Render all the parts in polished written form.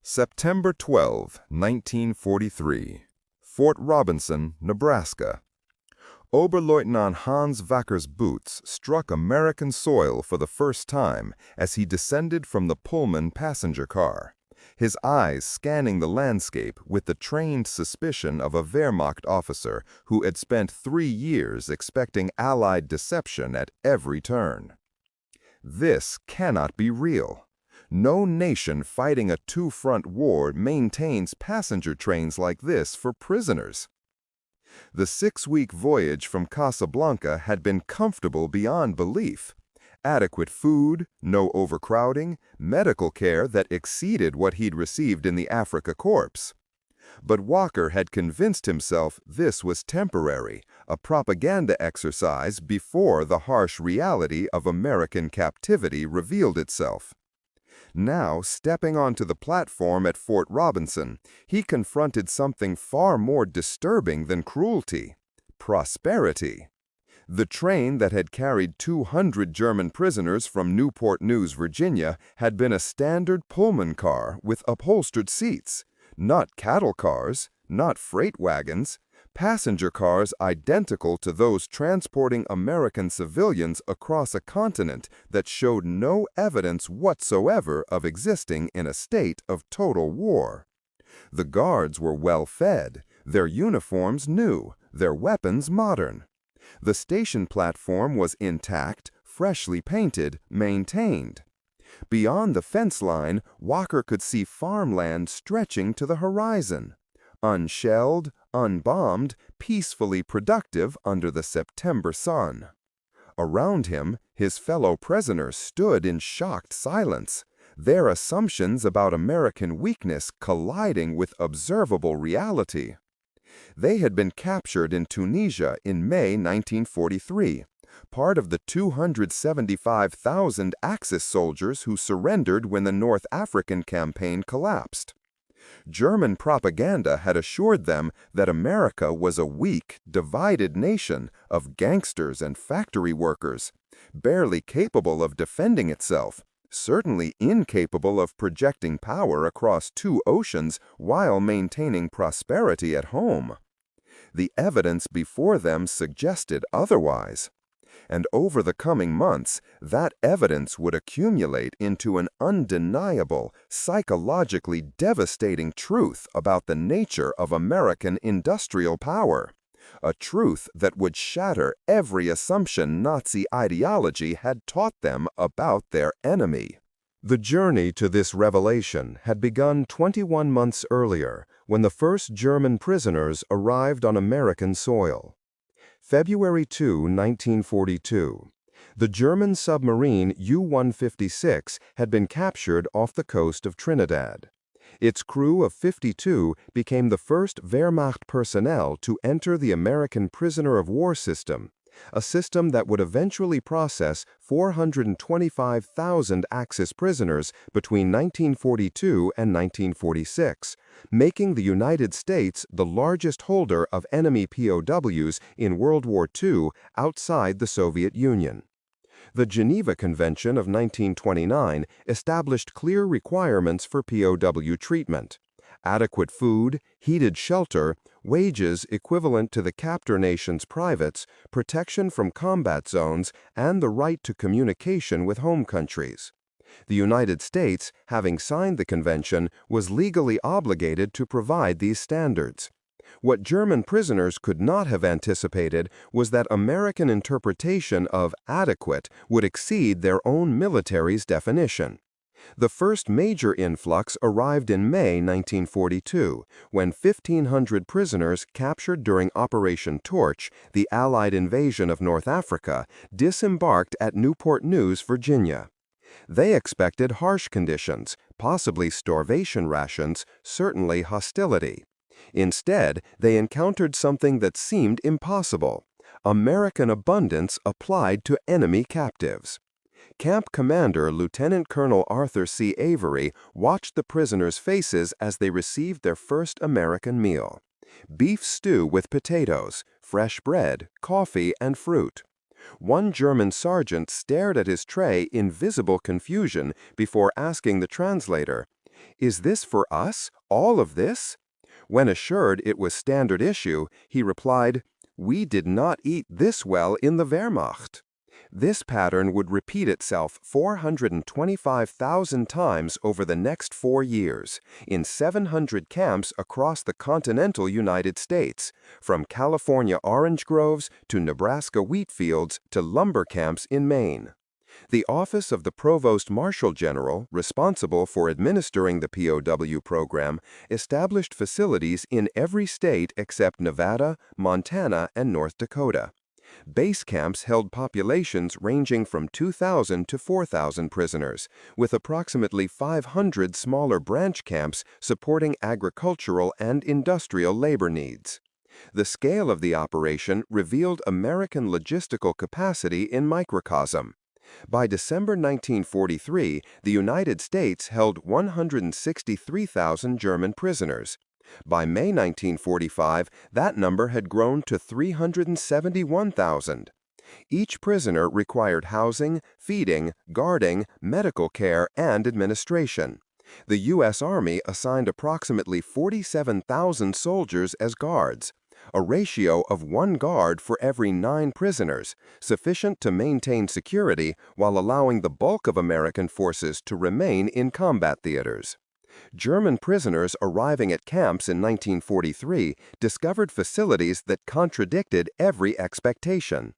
September 12, 1943. Fort Robinson, Nebraska. Oberleutnant Hans Waecker's boots struck American soil for the first time as he descended from the Pullman passenger car, his eyes scanning the landscape with the trained suspicion of a Wehrmacht officer who had spent 3 years expecting Allied deception at every turn. This cannot be real. No nation fighting a two-front war maintains passenger trains like this for prisoners. The 6-week voyage from Casablanca had been comfortable beyond belief. Adequate food, no overcrowding, medical care that exceeded what he'd received in the Africa Corps. But Waecker had convinced himself this was temporary, a propaganda exercise before the harsh reality of American captivity revealed itself. Now, stepping onto the platform at Fort Robinson, he confronted something far more disturbing than cruelty: prosperity. The train that had carried 200 German prisoners from Newport News, Virginia, had been a standard Pullman car with upholstered seats, not cattle cars, not freight wagons, passenger cars identical to those transporting American civilians across a continent that showed no evidence whatsoever of existing in a state of total war. The guards were well fed, their uniforms new, their weapons modern. The station platform was intact, freshly painted, maintained. Beyond the fence line, Waecker could see farmland stretching to the horizon. Unshelled, unbombed, peacefully productive under the September sun. Around him, his fellow prisoners stood in shocked silence, their assumptions about American weakness colliding with observable reality. They had been captured in Tunisia in May 1943, part of the 275,000 Axis soldiers who surrendered when the North African campaign collapsed. German propaganda had assured them that America was a weak, divided nation of gangsters and factory workers, barely capable of defending itself, certainly incapable of projecting power across 2 oceans while maintaining prosperity at home. The evidence before them suggested otherwise. And over the coming months, that evidence would accumulate into an undeniable, psychologically devastating truth about the nature of American industrial power, a truth that would shatter every assumption Nazi ideology had taught them about their enemy. The journey to this revelation had begun 21 months earlier, when the first German prisoners arrived on American soil. February 2, 1942. The German submarine U-156 had been captured off the coast of Trinidad. Its crew of 52 became the first Wehrmacht personnel to enter the American prisoner of war system, a system that would eventually process 425,000 Axis prisoners between 1942 and 1946, making the United States the largest holder of enemy POWs in World War II outside the Soviet Union. The Geneva Convention of 1929 established clear requirements for POW treatment: adequate food, heated shelter, wages equivalent to the captor nation's privates, protection from combat zones, and the right to communication with home countries. The United States, having signed the convention, was legally obligated to provide these standards. What German prisoners could not have anticipated was that American interpretation of adequate would exceed their own military's definition. The first major influx arrived in May 1942, when 1,500 prisoners captured during Operation Torch, the Allied invasion of North Africa, disembarked at Newport News, Virginia. They expected harsh conditions, possibly starvation rations, certainly hostility. Instead, they encountered something that seemed impossible: American abundance applied to enemy captives. Camp Commander Lieutenant Colonel Arthur C. Avery watched the prisoners' faces as they received their first American meal: beef stew with potatoes, fresh bread, coffee, and fruit. One German sergeant stared at his tray in visible confusion before asking the translator, "Is this for us? All of this?" When assured it was standard issue, he replied, "We did not eat this well in the Wehrmacht." This pattern would repeat itself 425,000 times over the next 4 years, in 700 camps across the continental United States, from California orange groves to Nebraska wheat fields to lumber camps in Maine. The Office of the Provost Marshal General, responsible for administering the POW program, established facilities in every state except Nevada, Montana, and North Dakota. Base camps held populations ranging from 2,000 to 4,000 prisoners, with approximately 500 smaller branch camps supporting agricultural and industrial labor needs. The scale of the operation revealed American logistical capacity in microcosm. By December 1943, the United States held 163,000 German prisoners. By May 1945, that number had grown to 371,000. Each prisoner required housing, feeding, guarding, medical care, and administration. The U.S. Army assigned approximately 47,000 soldiers as guards, a ratio of 1 guard for every 9 prisoners, sufficient to maintain security while allowing the bulk of American forces to remain in combat theaters. German prisoners arriving at camps in 1943 discovered facilities that contradicted every expectation.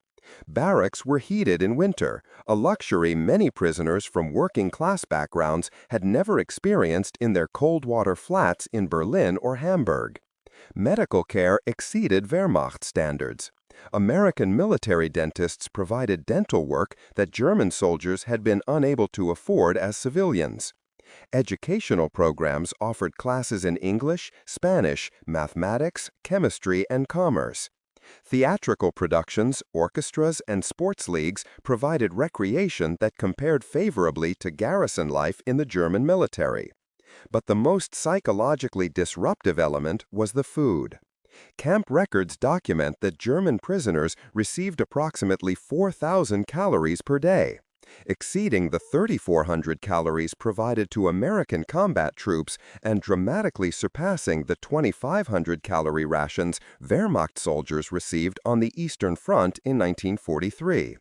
Barracks were heated in winter, a luxury many prisoners from working-class backgrounds had never experienced in their cold-water flats in Berlin or Hamburg. Medical care exceeded Wehrmacht standards. American military dentists provided dental work that German soldiers had been unable to afford as civilians. Educational programs offered classes in English, Spanish, mathematics, chemistry, and commerce. Theatrical productions, orchestras, and sports leagues provided recreation that compared favorably to garrison life in the German military. But the most psychologically disruptive element was the food. Camp records document that German prisoners received approximately 4,000 calories per day, exceeding the 3,400 calories provided to American combat troops and dramatically surpassing the 2,500 calorie rations Wehrmacht soldiers received on the Eastern Front in 1943.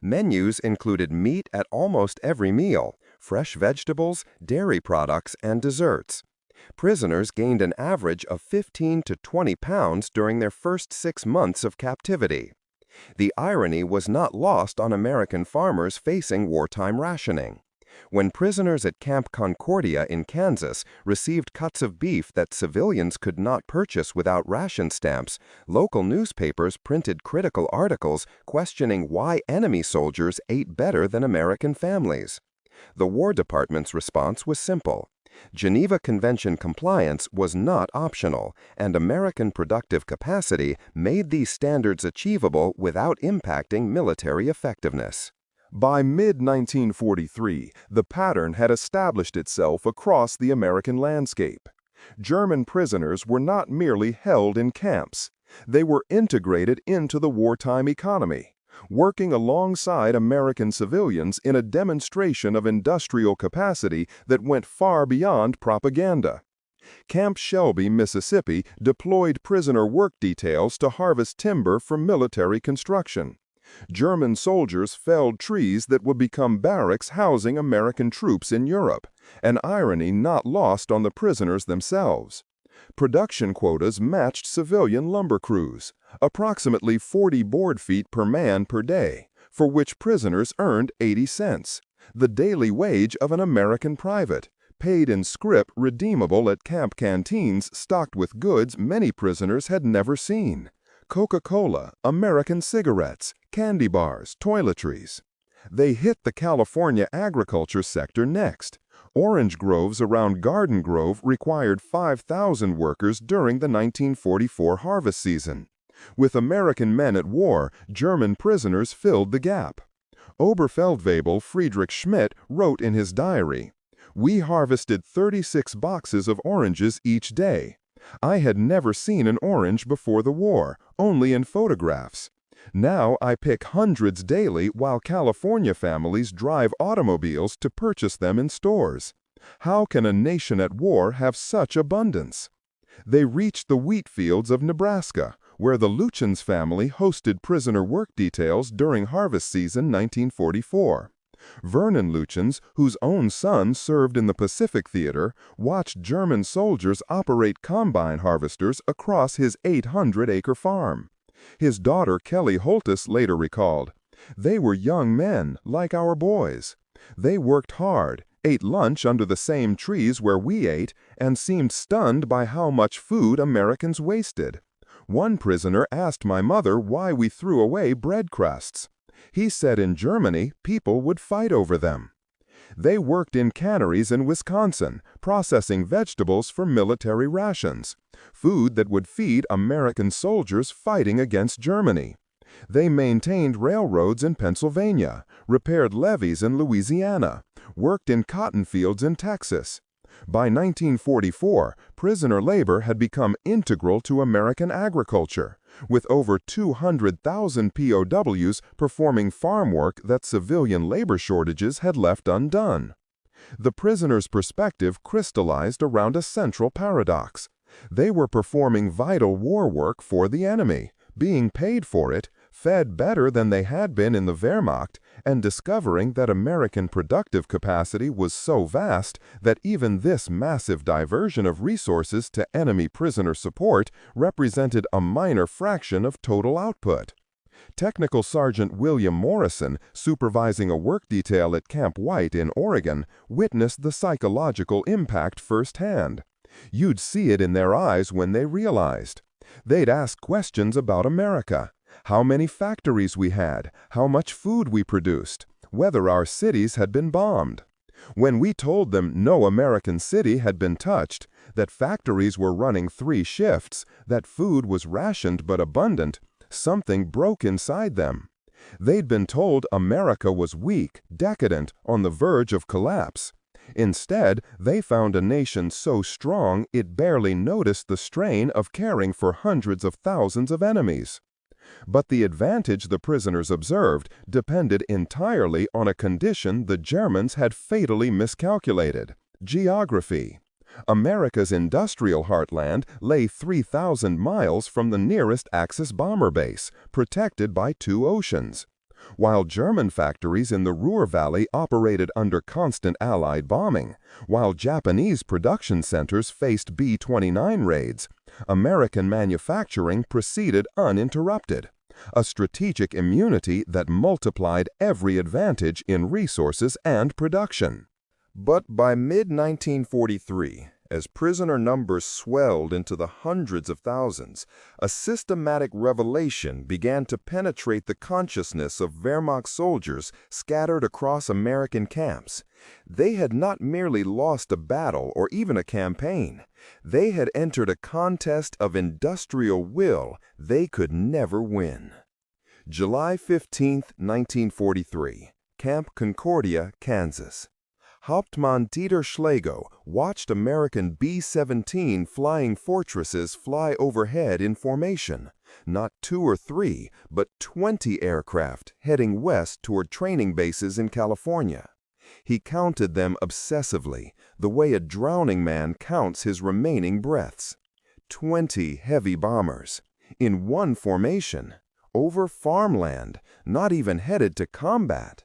Menus included meat at almost every meal, fresh vegetables, dairy products, and desserts. Prisoners gained an average of 15 to 20 pounds during their first 6 months of captivity. The irony was not lost on American farmers facing wartime rationing. When prisoners at Camp Concordia in Kansas received cuts of beef that civilians could not purchase without ration stamps, local newspapers printed critical articles questioning why enemy soldiers ate better than American families. The War Department's response was simple. Geneva Convention compliance was not optional, and American productive capacity made these standards achievable without impacting military effectiveness. By mid-1943, the pattern had established itself across the American landscape. German prisoners were not merely held in camps. They were integrated into the wartime economy, working alongside American civilians in a demonstration of industrial capacity that went far beyond propaganda. Camp Shelby, Mississippi, deployed prisoner work details to harvest timber for military construction. German soldiers felled trees that would become barracks housing American troops in Europe, an irony not lost on the prisoners themselves. Production quotas matched civilian lumber crews, approximately 40 board feet per man per day, for which prisoners earned 80 cents, the daily wage of an American private, paid in scrip redeemable at camp canteens stocked with goods many prisoners had never seen: Coca-Cola, American cigarettes, candy bars, toiletries. They hit the California agriculture sector next. Orange groves around Garden Grove required 5,000 workers during the 1944 harvest season. With American men at war, German prisoners filled the gap. Oberfeldwebel Friedrich Schmidt wrote in his diary, "We harvested 36 boxes of oranges each day. I had never seen an orange before the war, only in photographs. Now I pick hundreds daily while California families drive automobiles to purchase them in stores. How can a nation at war have such abundance? They reached the wheat fields of Nebraska, where the Lutyens family hosted prisoner work details during harvest season 1944. Vernon Lutyens, whose own son served in the Pacific Theater, watched German soldiers operate combine harvesters across his 800-acre farm. His daughter Kelly Holtis later recalled, "They were young men, like our boys. They worked hard, ate lunch under the same trees where we ate, and seemed stunned by how much food Americans wasted. One prisoner asked my mother why we threw away bread crusts. He said in Germany people would fight over them." They worked in canneries in Wisconsin, processing vegetables for military rations, food that would feed American soldiers fighting against Germany. They maintained railroads in Pennsylvania, repaired levees in Louisiana, worked in cotton fields in Texas. By 1944, prisoner labor had become integral to American agriculture, with over 200,000 POWs performing farm work that civilian labor shortages had left undone. The prisoners' perspective crystallized around a central paradox. They were performing vital war work for the enemy, being paid for it, fed better than they had been in the Wehrmacht, and discovering that American productive capacity was so vast that even this massive diversion of resources to enemy prisoner support represented a minor fraction of total output. Technical Sergeant William Morrison, supervising a work detail at Camp White in Oregon, witnessed the psychological impact firsthand. You'd see it in their eyes when they realized. They'd ask questions about America. How many factories we had, how much food we produced, whether our cities had been bombed. When we told them no American city had been touched, that factories were running 3 shifts, that food was rationed but abundant, something broke inside them. They'd been told America was weak, decadent, on the verge of collapse. Instead, they found a nation so strong it barely noticed the strain of caring for hundreds of thousands of enemies. But the advantage the prisoners observed depended entirely on a condition the Germans had fatally miscalculated: geography. America's industrial heartland lay 3,000 miles from the nearest Axis bomber base, protected by 2 oceans. While German factories in the Ruhr Valley operated under constant Allied bombing, while Japanese production centers faced B-29 raids, American manufacturing proceeded uninterrupted, a strategic immunity that multiplied every advantage in resources and production. But by mid-1943, as prisoner numbers swelled into the hundreds of thousands, a systematic revelation began to penetrate the consciousness of Wehrmacht soldiers scattered across American camps. They had not merely lost a battle or even a campaign. They had entered a contest of industrial will they could never win. July 15, 1943, Camp Concordia, Kansas. Hauptmann Dieter Schlegel watched American B-17 flying fortresses fly overhead in formation, not 2 or 3, but 20 aircraft heading west toward training bases in California. He counted them obsessively, the way a drowning man counts his remaining breaths. 20 heavy bombers, in one formation, over farmland, not even headed to combat.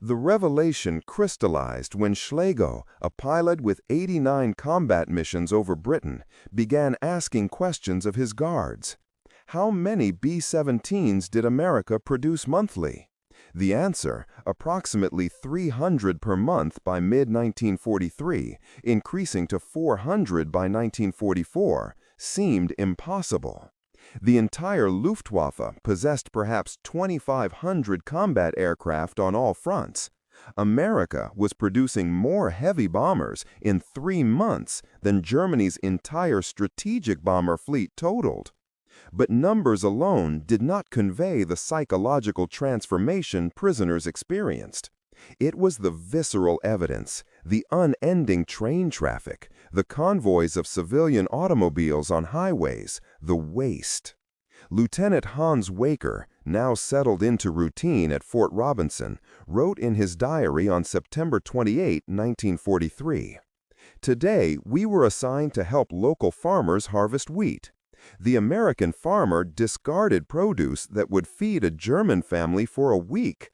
The revelation crystallized when Schlegel, a pilot with 89 combat missions over Britain, began asking questions of his guards. How many B-17s did America produce monthly? The answer, approximately 300 per month by mid-1943, increasing to 400 by 1944, seemed impossible. The entire Luftwaffe possessed perhaps 2,500 combat aircraft on all fronts. America was producing more heavy bombers in 3 months than Germany's entire strategic bomber fleet totaled. But numbers alone did not convey the psychological transformation prisoners experienced. It was the visceral evidence, the unending train traffic, the convoys of civilian automobiles on highways, the waste. Lieutenant Hans Waecker, now settled into routine at Fort Robinson, wrote in his diary on September 28, 1943, "Today, we were assigned to help local farmers harvest wheat. The American farmer discarded produce that would feed a German family for a week.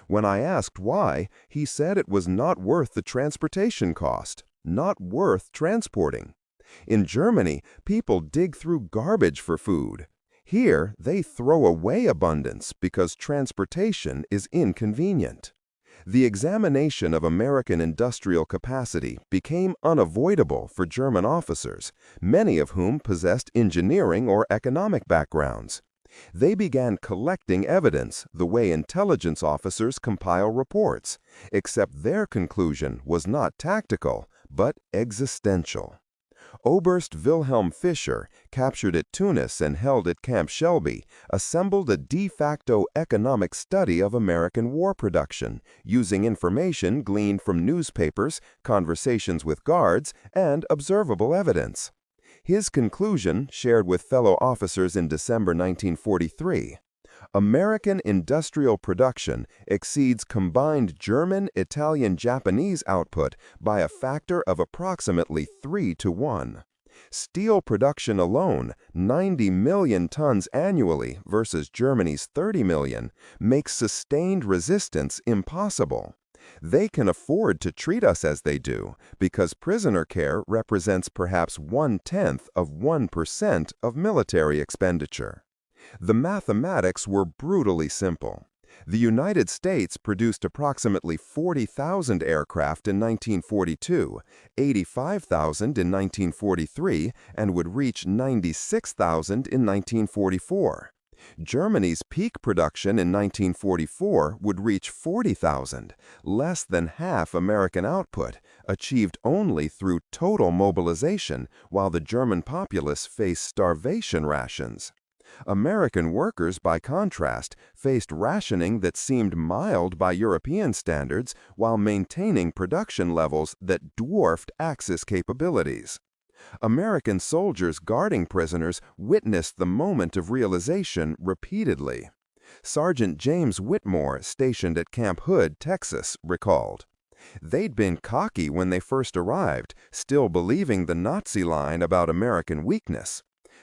When I asked why, he said it was not worth the transportation cost, not worth transporting. In Germany, people dig through garbage for food. Here, they throw away abundance because transportation is inconvenient." The examination of American industrial capacity became unavoidable for German officers, many of whom possessed engineering or economic backgrounds. They began collecting evidence the way intelligence officers compile reports, except their conclusion was not tactical, but existential. Oberst Wilhelm Fischer, captured at Tunis and held at Camp Shelby, assembled a de facto economic study of American war production, using information gleaned from newspapers, conversations with guards, and observable evidence. His conclusion, shared with fellow officers in December 1943, American industrial production exceeds combined German, Italian, Japanese output by a factor of approximately 3 to 1. Steel production alone, 90 million tons annually versus Germany's 30 million, makes sustained resistance impossible. They can afford to treat us as they do because prisoner care represents perhaps 1/10 of 1% of military expenditure. The mathematics were brutally simple. The United States produced approximately 40,000 aircraft in 1942, 85,000 in 1943, and would reach 96,000 in 1944. Germany's peak production in 1944 would reach 40,000, less than half American output, achieved only through total mobilization, while the German populace faced starvation rations. American workers, by contrast, faced rationing that seemed mild by European standards while maintaining production levels that dwarfed Axis capabilities. American soldiers guarding prisoners witnessed the moment of realization repeatedly. Sergeant James Whitmore, stationed at Camp Hood, Texas, recalled, "They'd been cocky when they first arrived, still believing the Nazi line about American weakness.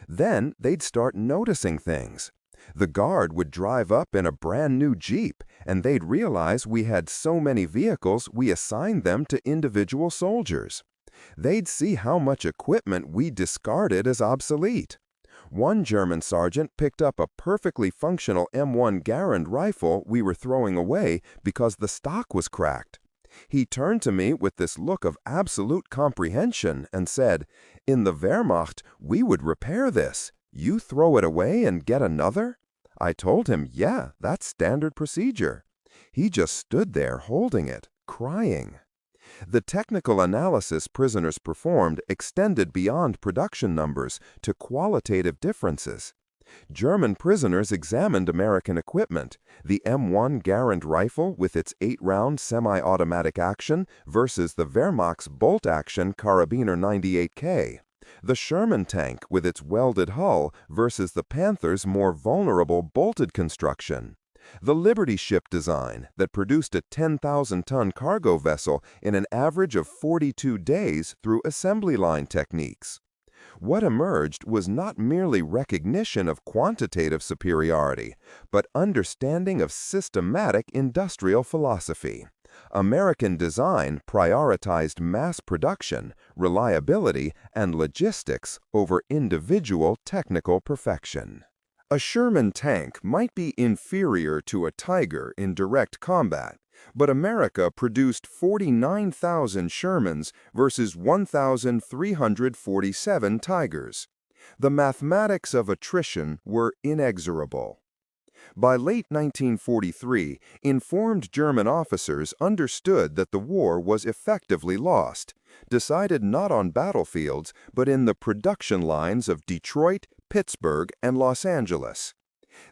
Then they'd start noticing things. The guard would drive up in a brand new Jeep, and they'd realize we had so many vehicles we assigned them to individual soldiers. They'd see how much equipment we discarded as obsolete. One German sergeant picked up a perfectly functional M1 Garand rifle we were throwing away because the stock was cracked. He turned to me with this look of absolute comprehension and said, 'In the Wehrmacht, we would repair this. You throw it away and get another?' I told him, yeah, that's standard procedure. He just stood there holding it, crying." The technical analysis prisoners performed extended beyond production numbers to qualitative differences. German prisoners examined American equipment, the M1 Garand rifle with its 8-round semi-automatic action versus the Wehrmacht's bolt-action Karabiner 98K, the Sherman tank with its welded hull versus the Panther's more vulnerable bolted construction, the Liberty ship design that produced a 10,000-ton cargo vessel in an average of 42 days through assembly line techniques. What emerged was not merely recognition of quantitative superiority, but understanding of systematic industrial philosophy. American design prioritized mass production, reliability, and logistics over individual technical perfection. A Sherman tank might be inferior to a Tiger in direct combat, but America produced 49,000 Shermans versus 1,347 Tigers. The mathematics of attrition were inexorable. By late 1943, informed German officers understood that the war was effectively lost, decided not on battlefields but in the production lines of Detroit, Pittsburgh, and Los Angeles.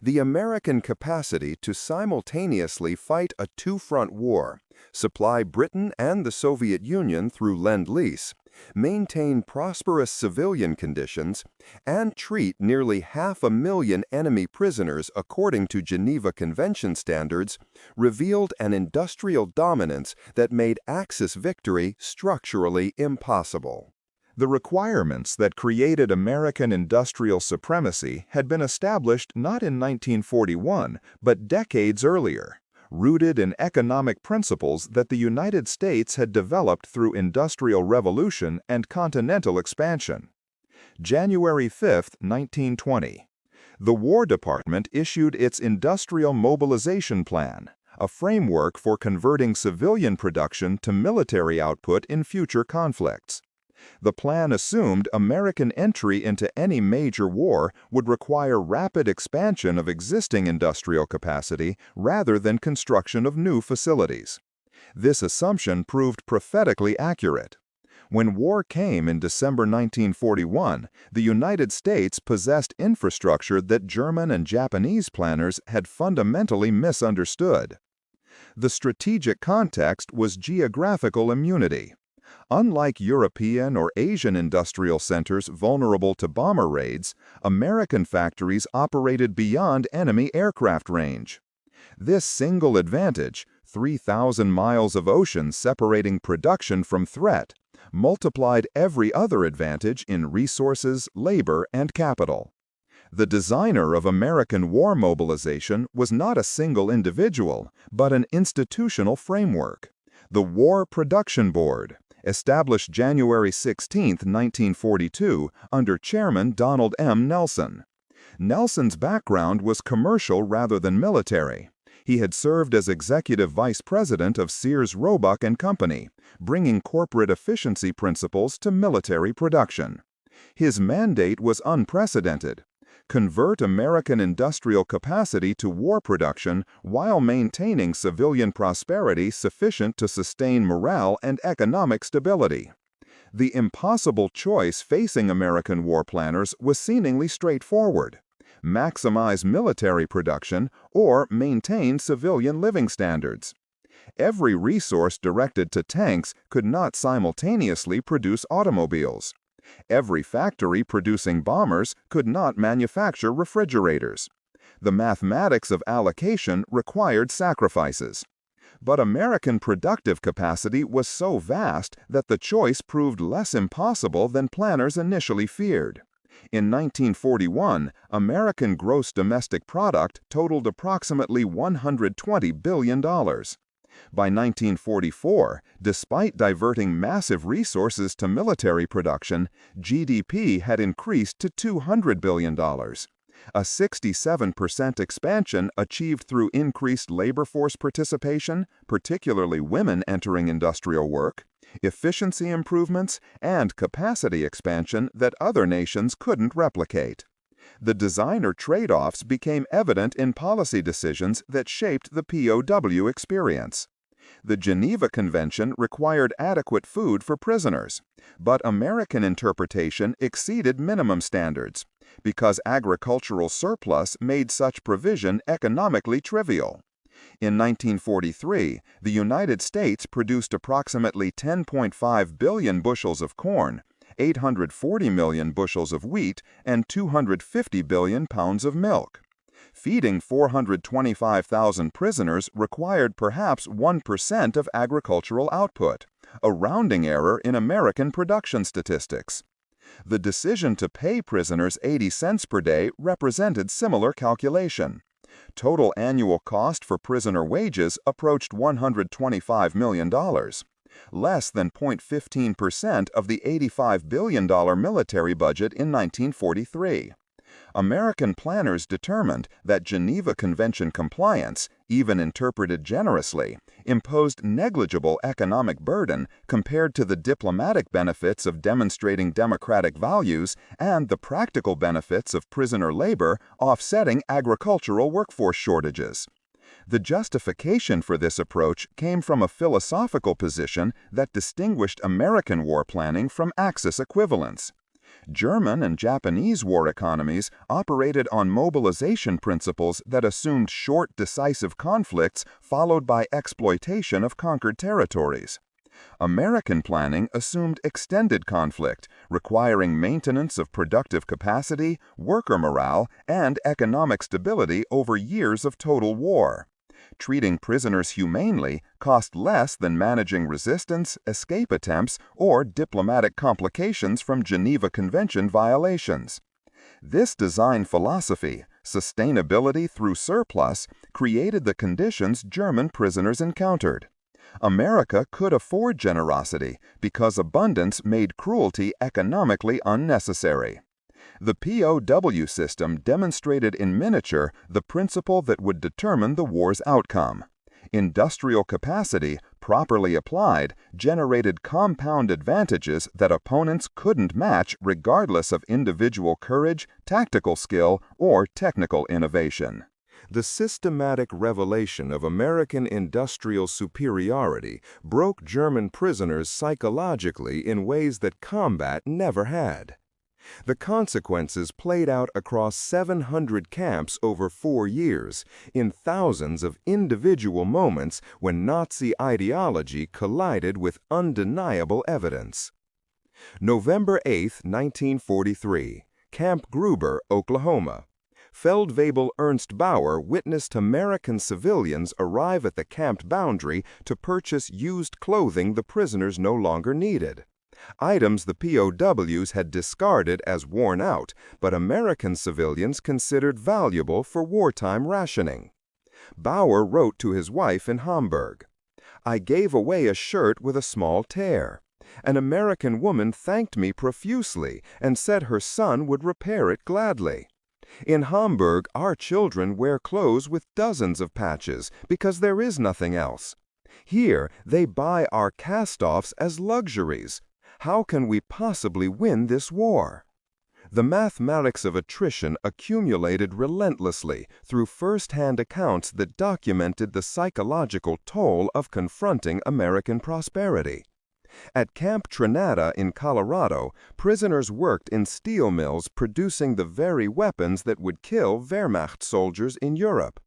The American capacity to simultaneously fight a two-front war, supply Britain and the Soviet Union through Lend-Lease, maintain prosperous civilian conditions, and treat nearly 500,000 enemy prisoners according to Geneva Convention standards, revealed an industrial dominance that made Axis victory structurally impossible. The requirements that created American industrial supremacy had been established not in 1941, but decades earlier, rooted in economic principles that the United States had developed through industrial revolution and continental expansion. January 5, 1920. The War Department issued its Industrial Mobilization Plan, a framework for converting civilian production to military output in future conflicts. The plan assumed American entry into any major war would require rapid expansion of existing industrial capacity rather than construction of new facilities. This assumption proved prophetically accurate. When war came in December 1941, the United States possessed infrastructure that German and Japanese planners had fundamentally misunderstood. The strategic context was geographical immunity. Unlike European or Asian industrial centers vulnerable to bomber raids, American factories operated beyond enemy aircraft range. This single advantage, 3,000 miles of ocean separating production from threat, multiplied every other advantage in resources, labor, and capital. The designer of American war mobilization was not a single individual, but an institutional framework. The War Production Board, established January 16, 1942, under Chairman Donald M. Nelson. Nelson's background was commercial rather than military. He had served as executive vice president of Sears Roebuck and Company, bringing corporate efficiency principles to military production. His mandate was unprecedented: convert American industrial capacity to war production while maintaining civilian prosperity sufficient to sustain morale and economic stability. The impossible choice facing American war planners was seemingly straightforward: maximize military production or maintain civilian living standards. Every resource directed to tanks could not simultaneously produce automobiles. Every factory producing bombers could not manufacture refrigerators. The mathematics of allocation required sacrifices. But American productive capacity was so vast that the choice proved less impossible than planners initially feared. In 1941, American gross domestic product totaled approximately $120 billion. By 1944, despite diverting massive resources to military production, GDP had increased to $200 billion. A 67% expansion achieved through increased labor force participation, particularly women entering industrial work, efficiency improvements, and capacity expansion that other nations couldn't replicate. The designer trade-offs became evident in policy decisions that shaped the POW experience. The Geneva Convention required adequate food for prisoners, but American interpretation exceeded minimum standards because agricultural surplus made such provision economically trivial. In 1943, the United States produced approximately 10.5 billion bushels of corn, 840 million bushels of wheat, and 250 billion pounds of milk. Feeding 425,000 prisoners required perhaps 1% of agricultural output, a rounding error in American production statistics. The decision to pay prisoners 80 cents per day represented similar calculation. Total annual cost for prisoner wages approached $125 million, less than 0.15% of the $85 billion military budget in 1943. American planners determined that Geneva Convention compliance, even interpreted generously, imposed negligible economic burden compared to the diplomatic benefits of demonstrating democratic values and the practical benefits of prisoner labor offsetting agricultural workforce shortages. The justification for this approach came from a philosophical position that distinguished American war planning from Axis equivalents. German and Japanese war economies operated on mobilization principles that assumed short, decisive conflicts followed by exploitation of conquered territories. American planning assumed extended conflict, requiring maintenance of productive capacity, worker morale, and economic stability over years of total war. Treating prisoners humanely cost less than managing resistance, escape attempts, or diplomatic complications from Geneva Convention violations. This design philosophy, sustainability through surplus, created the conditions German prisoners encountered. America could afford generosity because abundance made cruelty economically unnecessary. The POW system demonstrated in miniature the principle that would determine the war's outcome. Industrial capacity, properly applied, generated compound advantages that opponents couldn't match regardless of individual courage, tactical skill, or technical innovation. The systematic revelation of American industrial superiority broke German prisoners psychologically in ways that combat never had. The consequences played out across 700 camps over 4 years, in thousands of individual moments when Nazi ideology collided with undeniable evidence. November 8, 1943, Camp Gruber, Oklahoma. Feldwebel Ernst Bauer witnessed American civilians arrive at the camp boundary to purchase used clothing the prisoners no longer needed. Items the POWs had discarded as worn out, but American civilians considered valuable for wartime rationing. Bauer wrote to his wife in Hamburg, "I gave away a shirt with a small tear. An American woman thanked me profusely and said her son would repair it gladly. In Hamburg, our children wear clothes with dozens of patches because there is nothing else. Here, they buy our cast-offs as luxuries. How can we possibly win this war?" The mathematics of attrition accumulated relentlessly through first-hand accounts that documented the psychological toll of confronting American prosperity. At Camp Trinata in Colorado, prisoners worked in steel mills producing the very weapons that would kill Wehrmacht soldiers in Europe.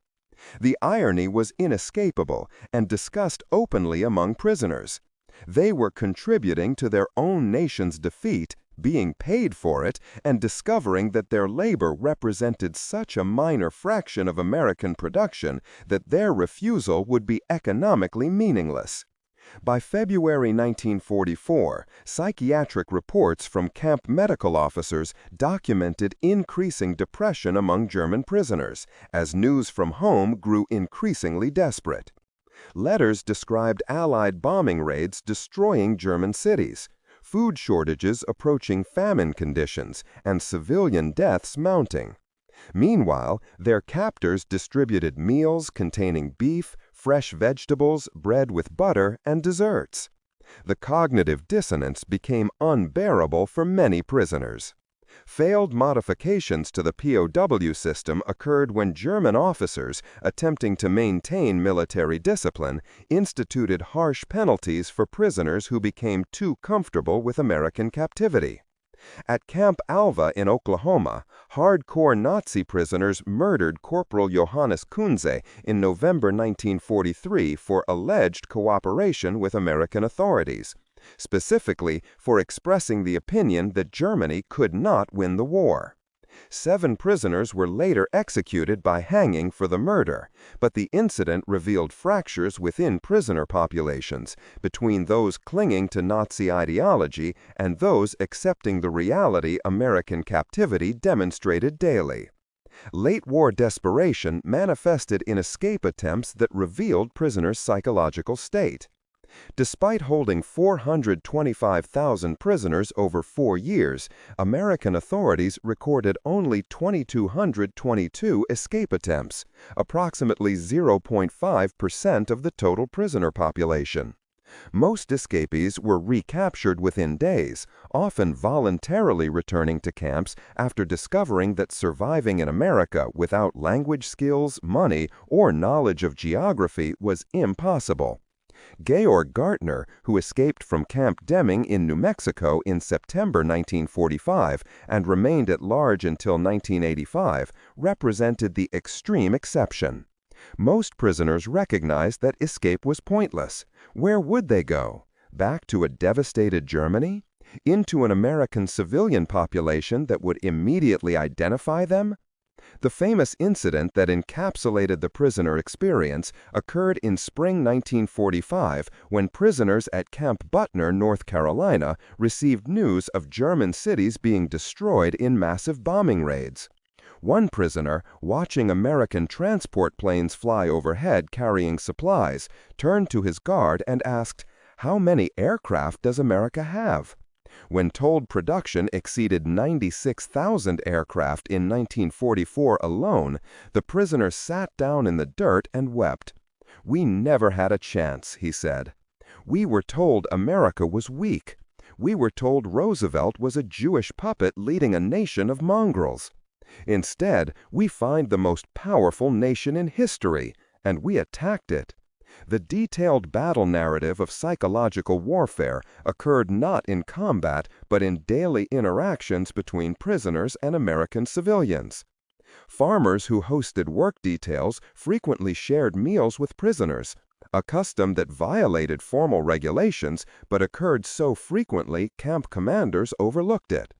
The irony was inescapable and discussed openly among prisoners. They were contributing to their own nation's defeat, being paid for it, and discovering that their labor represented such a minor fraction of American production that their refusal would be economically meaningless. By February 1944, psychiatric reports from camp medical officers documented increasing depression among German prisoners, as news from home grew increasingly desperate. Letters described Allied bombing raids destroying German cities, food shortages approaching famine conditions, and civilian deaths mounting. Meanwhile, their captors distributed meals containing beef, fresh vegetables, bread with butter, and desserts. The cognitive dissonance became unbearable for many prisoners. Failed modifications to the POW system occurred when German officers, attempting to maintain military discipline, instituted harsh penalties for prisoners who became too comfortable with American captivity. At Camp Alva in Oklahoma, hardcore Nazi prisoners murdered Corporal Johannes Kunze in November 1943 for alleged cooperation with American authorities, specifically for expressing the opinion that Germany could not win the war. 7 prisoners were later executed by hanging for the murder, but the incident revealed fractures within prisoner populations, between those clinging to Nazi ideology and those accepting the reality American captivity demonstrated daily. Late-war desperation manifested in escape attempts that revealed prisoners' psychological state. Despite holding 425,000 prisoners over 4 years, American authorities recorded only 2,222 escape attempts, approximately 0.5% of the total prisoner population. Most escapees were recaptured within days, often voluntarily returning to camps after discovering that surviving in America without language skills, money, or knowledge of geography was impossible. Georg Gartner, who escaped from Camp Deming in New Mexico in September 1945 and remained at large until 1985, represented the extreme exception. Most prisoners recognized that escape was pointless. Where would they go? Back to a devastated Germany? Into an American civilian population that would immediately identify them? The famous incident that encapsulated the prisoner experience occurred in spring 1945 when prisoners at Camp Butner, North Carolina, received news of German cities being destroyed in massive bombing raids. One prisoner, watching American transport planes fly overhead carrying supplies, turned to his guard and asked, "How many aircraft does America have?" When told production exceeded 96,000 aircraft in 1944 alone, the prisoner sat down in the dirt and wept. "We never had a chance," he said. "We were told America was weak. We were told Roosevelt was a Jewish puppet leading a nation of mongrels. Instead, we find the most powerful nation in history, and we attacked it." The detailed battle narrative of psychological warfare occurred not in combat but in daily interactions between prisoners and American civilians. Farmers who hosted work details frequently shared meals with prisoners, a custom that violated formal regulations but occurred so frequently camp commanders overlooked it.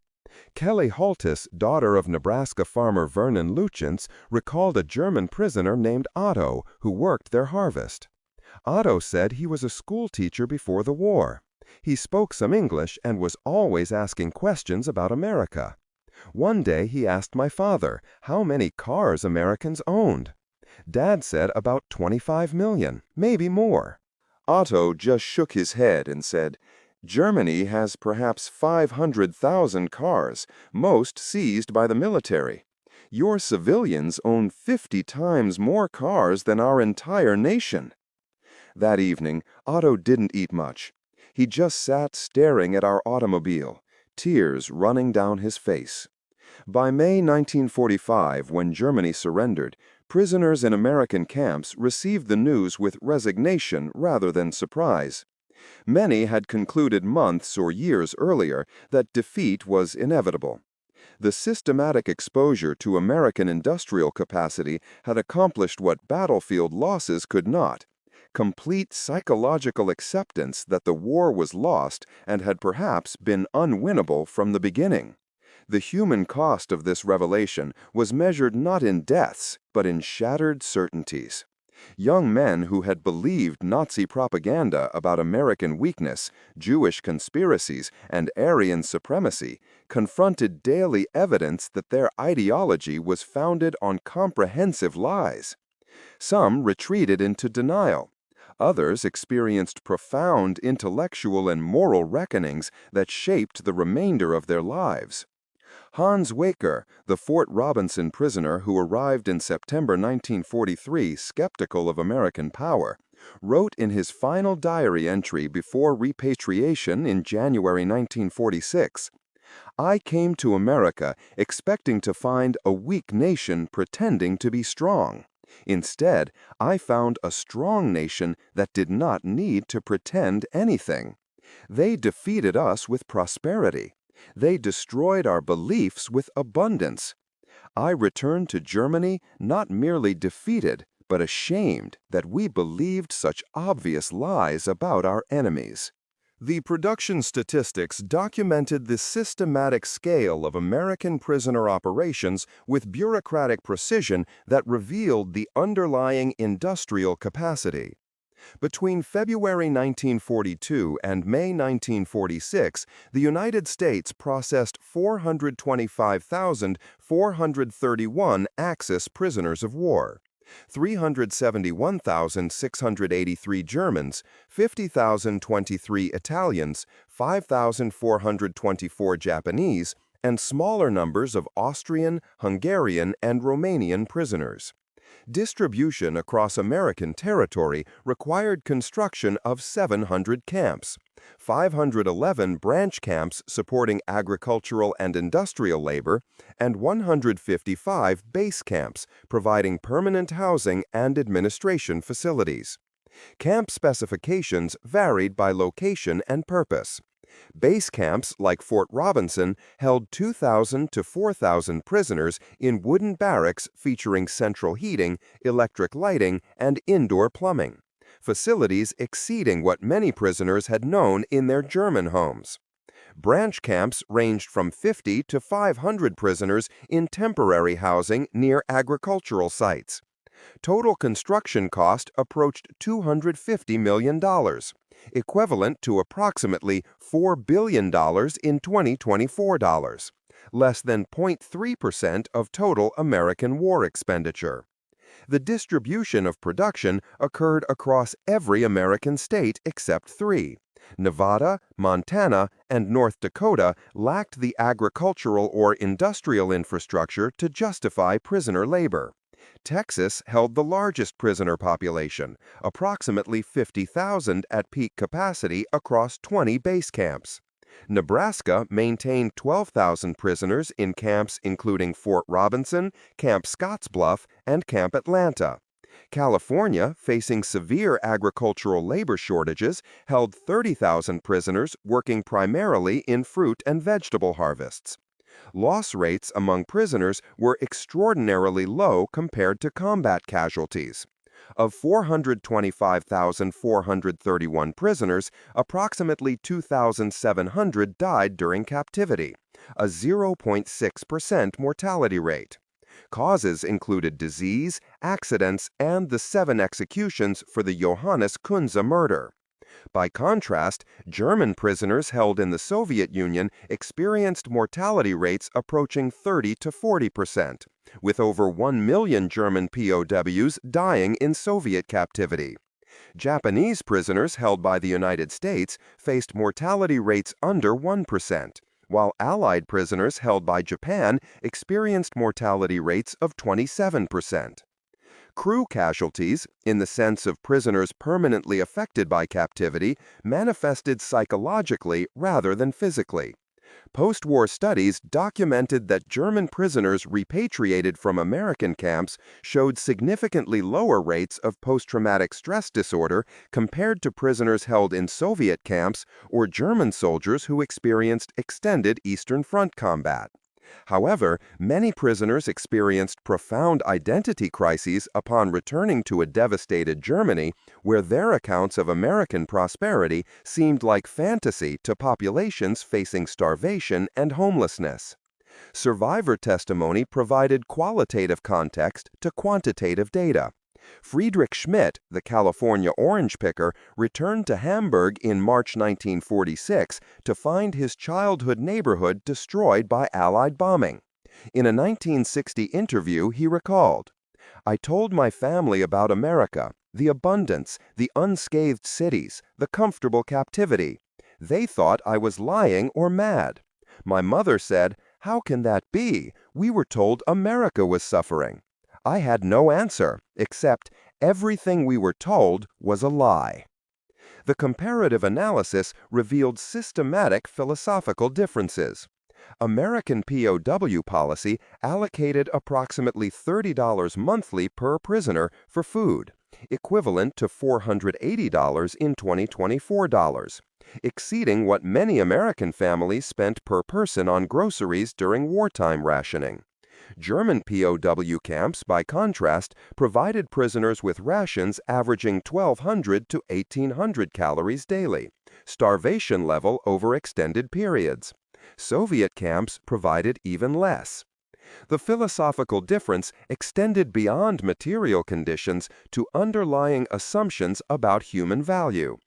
Kelly Holtis, daughter of Nebraska farmer Vernon Luchens, recalled a German prisoner named Otto who worked their harvest. Otto said he was a school teacher before the war. He spoke some English and was always asking questions about America. One day he asked my father how many cars Americans owned. Dad said about 25 million, maybe more. Otto just shook his head and said, "Germany has perhaps 500,000 cars, most seized by the military. Your civilians own 50 times more cars than our entire nation." That evening, Otto didn't eat much. He just sat staring at our automobile, tears running down his face. By May 1945, when Germany surrendered, prisoners in American camps received the news with resignation rather than surprise. Many had concluded months or years earlier that defeat was inevitable. The systematic exposure to American industrial capacity had accomplished what battlefield losses could not: complete psychological acceptance that the war was lost and had perhaps been unwinnable from the beginning. The human cost of this revelation was measured not in deaths, but in shattered certainties. Young men who had believed Nazi propaganda about American weakness, Jewish conspiracies, and Aryan supremacy confronted daily evidence that their ideology was founded on comprehensive lies. Some retreated into denial. Others experienced profound intellectual and moral reckonings that shaped the remainder of their lives. Hans Waecker, the Fort Robinson prisoner who arrived in September 1943 skeptical of American power, wrote in his final diary entry before repatriation in January 1946, "I came to America expecting to find a weak nation pretending to be strong. Instead, I found a strong nation that did not need to pretend anything. They defeated us with prosperity. They destroyed our beliefs with abundance. I returned to Germany not merely defeated, but ashamed that we believed such obvious lies about our enemies." The production statistics documented the systematic scale of American prisoner operations with bureaucratic precision that revealed the underlying industrial capacity. Between February 1942 and May 1946, the United States processed 425,431 Axis prisoners of war. 371,683 Germans, 50,023 Italians, 5,424 Japanese, and smaller numbers of Austrian, Hungarian, and Romanian prisoners. Distribution across American territory required construction of 700 camps, 511 branch camps supporting agricultural and industrial labor, and 155 base camps providing permanent housing and administration facilities. Camp specifications varied by location and purpose. Base camps, like Fort Robinson, held 2,000 to 4,000 prisoners in wooden barracks featuring central heating, electric lighting, and indoor plumbing. facilities exceeding what many prisoners had known in their German homes. Branch camps ranged from 50 to 500 prisoners in temporary housing near agricultural sites. Total construction cost approached $250 million, equivalent to approximately $4 billion in 2024 dollars, less than 0.3% of total American war expenditure. The distribution of production occurred across every American state except three. Nevada, Montana, and North Dakota lacked the agricultural or industrial infrastructure to justify prisoner labor. Texas held the largest prisoner population, approximately 50,000 at peak capacity across 20 base camps. Nebraska maintained 12,000 prisoners in camps including Fort Robinson, Camp Scottsbluff, and Camp Atlanta. California, facing severe agricultural labor shortages, held 30,000 prisoners working primarily in fruit and vegetable harvests. Loss rates among prisoners were extraordinarily low compared to combat casualties. Of 425,431 prisoners, approximately 2,700 died during captivity, a 0.6% mortality rate. Causes included disease, accidents, and the 7 executions for the Johannes Kunze murder. By contrast, German prisoners held in the Soviet Union experienced mortality rates approaching 30 to 40%, with over 1 million German POWs dying in Soviet captivity. Japanese prisoners held by the United States faced mortality rates under 1%, while Allied prisoners held by Japan experienced mortality rates of 27%. Crew casualties, in the sense of prisoners permanently affected by captivity, manifested psychologically rather than physically. Post-war studies documented that German prisoners repatriated from American camps showed significantly lower rates of post-traumatic stress disorder compared to prisoners held in Soviet camps or German soldiers who experienced extended Eastern Front combat. However, many prisoners experienced profound identity crises upon returning to a devastated Germany, where their accounts of American prosperity seemed like fantasy to populations facing starvation and homelessness. Survivor testimony provided qualitative context to quantitative data. Friedrich Schmidt, the California orange picker, returned to Hamburg in March 1946 to find his childhood neighborhood destroyed by Allied bombing. In a 1960 interview, he recalled, "I told my family about America, the abundance, the unscathed cities, the comfortable captivity. They thought I was lying or mad. My mother said, 'How can that be? We were told America was suffering.' I had no answer, except everything we were told was a lie." The comparative analysis revealed systematic philosophical differences. American POW policy allocated approximately $30 monthly per prisoner for food, equivalent to $480 in 2024 dollars, exceeding what many American families spent per person on groceries during wartime rationing. German POW camps, by contrast, provided prisoners with rations averaging 1,200 to 1,800 calories daily, starvation level over extended periods. Soviet camps provided even less. The philosophical difference extended beyond material conditions to underlying assumptions about human value.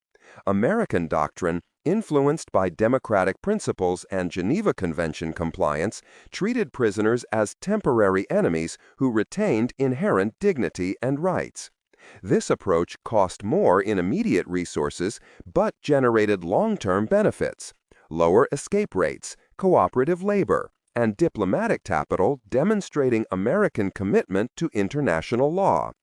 American doctrine, influenced by democratic principles and Geneva Convention compliance, treated prisoners as temporary enemies who retained inherent dignity and rights. This approach cost more in immediate resources but generated long-term benefits: lower escape rates, cooperative labor, and diplomatic capital demonstrating American commitment to international law.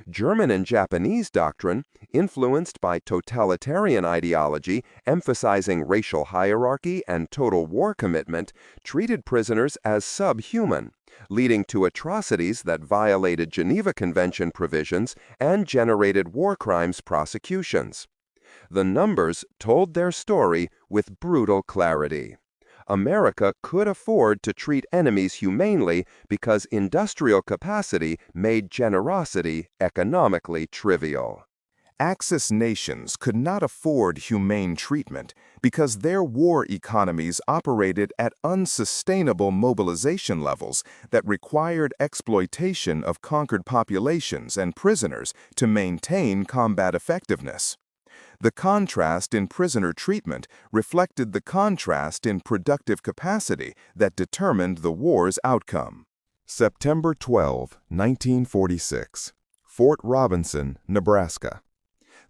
German and Japanese doctrine, influenced by totalitarian ideology emphasizing racial hierarchy and total war commitment, treated prisoners as subhuman, leading to atrocities that violated Geneva Convention provisions and generated war crimes prosecutions. The numbers told their story with brutal clarity. America could afford to treat enemies humanely because industrial capacity made generosity economically trivial. Axis nations could not afford humane treatment because their war economies operated at unsustainable mobilization levels that required exploitation of conquered populations and prisoners to maintain combat effectiveness. The contrast in prisoner treatment reflected the contrast in productive capacity that determined the war's outcome. September 12, 1946. Fort Robinson, Nebraska.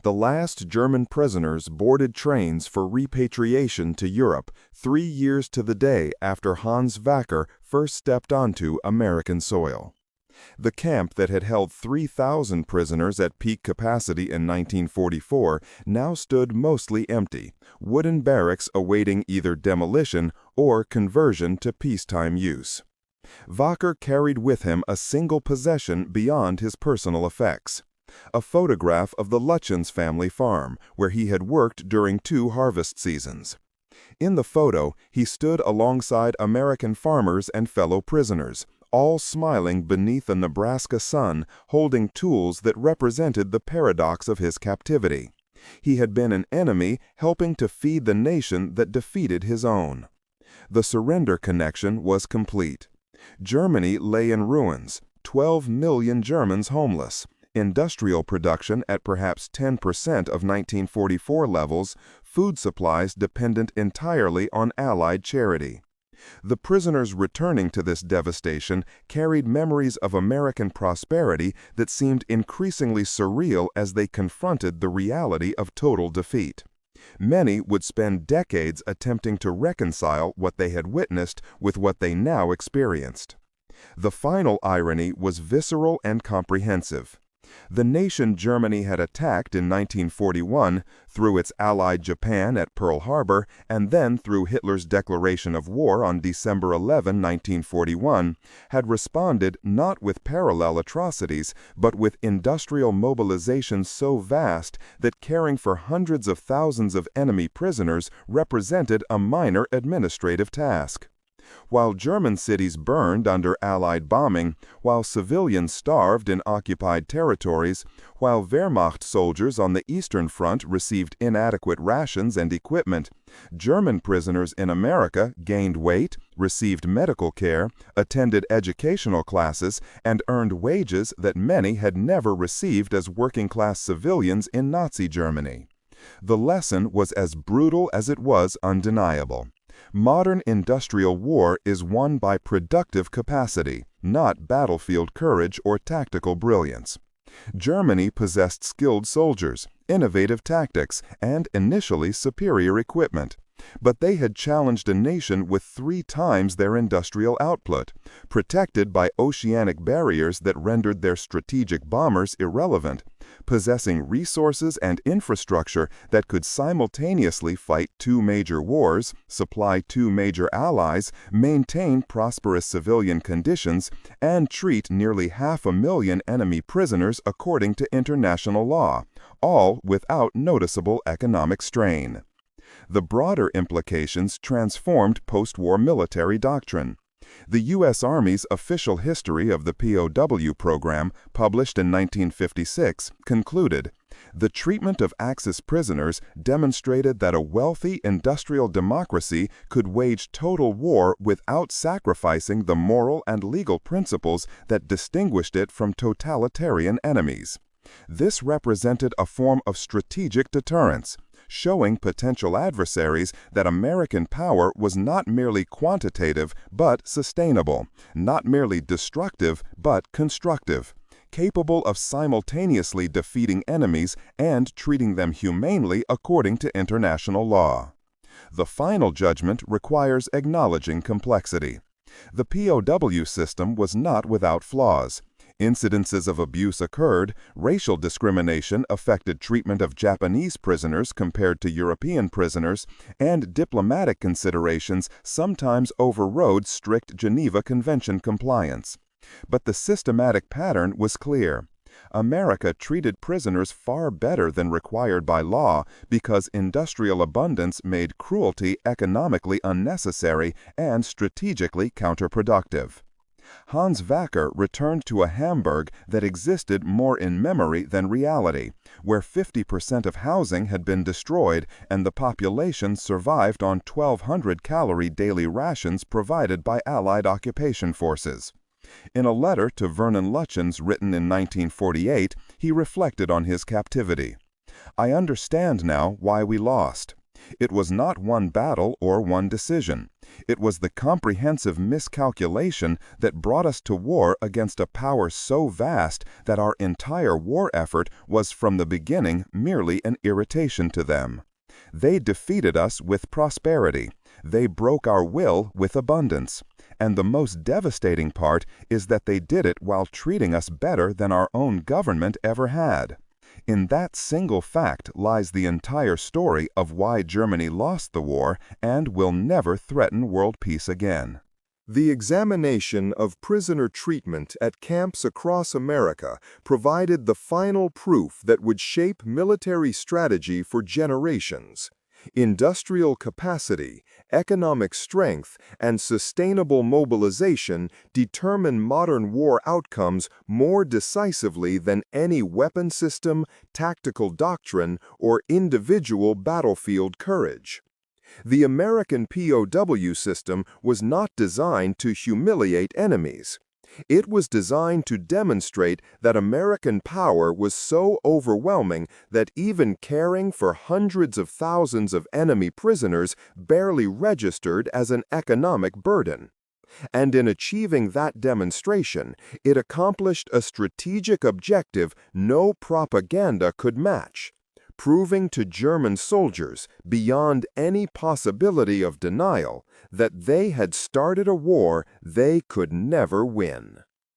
The last German prisoners boarded trains for repatriation to Europe 3 years to the day after Hans Waecker first stepped onto American soil. The camp that had held 3,000 prisoners at peak capacity in 1944 now stood mostly empty, wooden barracks awaiting either demolition or conversion to peacetime use. Waecker carried with him a single possession beyond his personal effects: a photograph of the Lutyens family farm, where he had worked during 2 harvest seasons. In the photo, he stood alongside American farmers and fellow prisoners, all smiling beneath a Nebraska sun, holding tools that represented the paradox of his captivity. He had been an enemy helping to feed the nation that defeated his own. The surrender connection was complete. Germany lay in ruins, 12 million Germans homeless, industrial production at perhaps 10% of 1944 levels, food supplies dependent entirely on Allied charity. The prisoners returning to this devastation carried memories of American prosperity that seemed increasingly surreal as they confronted the reality of total defeat. Many would spend decades attempting to reconcile what they had witnessed with what they now experienced. The final irony was visceral and comprehensive. The nation Germany had attacked in 1941, through its ally Japan at Pearl Harbor, and then through Hitler's declaration of war on December 11, 1941, had responded not with parallel atrocities, but with industrial mobilization so vast that caring for hundreds of thousands of enemy prisoners represented a minor administrative task. While German cities burned under Allied bombing, while civilians starved in occupied territories, while Wehrmacht soldiers on the Eastern Front received inadequate rations and equipment, German prisoners in America gained weight, received medical care, attended educational classes, and earned wages that many had never received as working-class civilians in Nazi Germany. The lesson was as brutal as it was undeniable. Modern industrial war is won by productive capacity, not battlefield courage or tactical brilliance. Germany possessed skilled soldiers, innovative tactics, and initially superior equipment. But they had challenged a nation with 3 times their industrial output, protected by oceanic barriers that rendered their strategic bombers irrelevant, possessing resources and infrastructure that could simultaneously fight 2 major wars, supply 2 major allies, maintain prosperous civilian conditions, and treat nearly 500,000 enemy prisoners according to international law, all without noticeable economic strain. The broader implications transformed post-war military doctrine. The U.S. Army's official history of the POW program, published in 1956, concluded, "The treatment of Axis prisoners demonstrated that a wealthy industrial democracy could wage total war without sacrificing the moral and legal principles that distinguished it from totalitarian enemies. This represented a form of strategic deterrence, showing potential adversaries that American power was not merely quantitative but sustainable, not merely destructive but constructive, capable of simultaneously defeating enemies and treating them humanely according to international law." The final judgment requires acknowledging complexity. The POW system was not without flaws. Incidences of abuse occurred, racial discrimination affected treatment of Japanese prisoners compared to European prisoners, and diplomatic considerations sometimes overrode strict Geneva Convention compliance. But the systematic pattern was clear. America treated prisoners far better than required by law because industrial abundance made cruelty economically unnecessary and strategically counterproductive. Hans Waecker returned to a Hamburg that existed more in memory than reality, where 50% of housing had been destroyed and the population survived on 1,200-calorie daily rations provided by Allied occupation forces. In a letter to Vernon Lutyens written in 1948, he reflected on his captivity. "I understand now why we lost. It was not one battle or one decision. It was the comprehensive miscalculation that brought us to war against a power so vast that our entire war effort was from the beginning merely an irritation to them. They defeated us with prosperity. They broke our will with abundance. And the most devastating part is that they did it while treating us better than our own government ever had." In that single fact lies the entire story of why Germany lost the war and will never threaten world peace again. The examination of prisoner treatment at camps across America provided the final proof that would shape military strategy for generations. Industrial capacity, economic strength, and sustainable mobilization determine modern war outcomes more decisively than any weapon system, tactical doctrine, or individual battlefield courage. The American POW system was not designed to humiliate enemies. It was designed to demonstrate that American power was so overwhelming that even caring for hundreds of thousands of enemy prisoners barely registered as an economic burden. And in achieving that demonstration, it accomplished a strategic objective no propaganda could match, proving to German soldiers, beyond any possibility of denial, that they had started a war they could never win.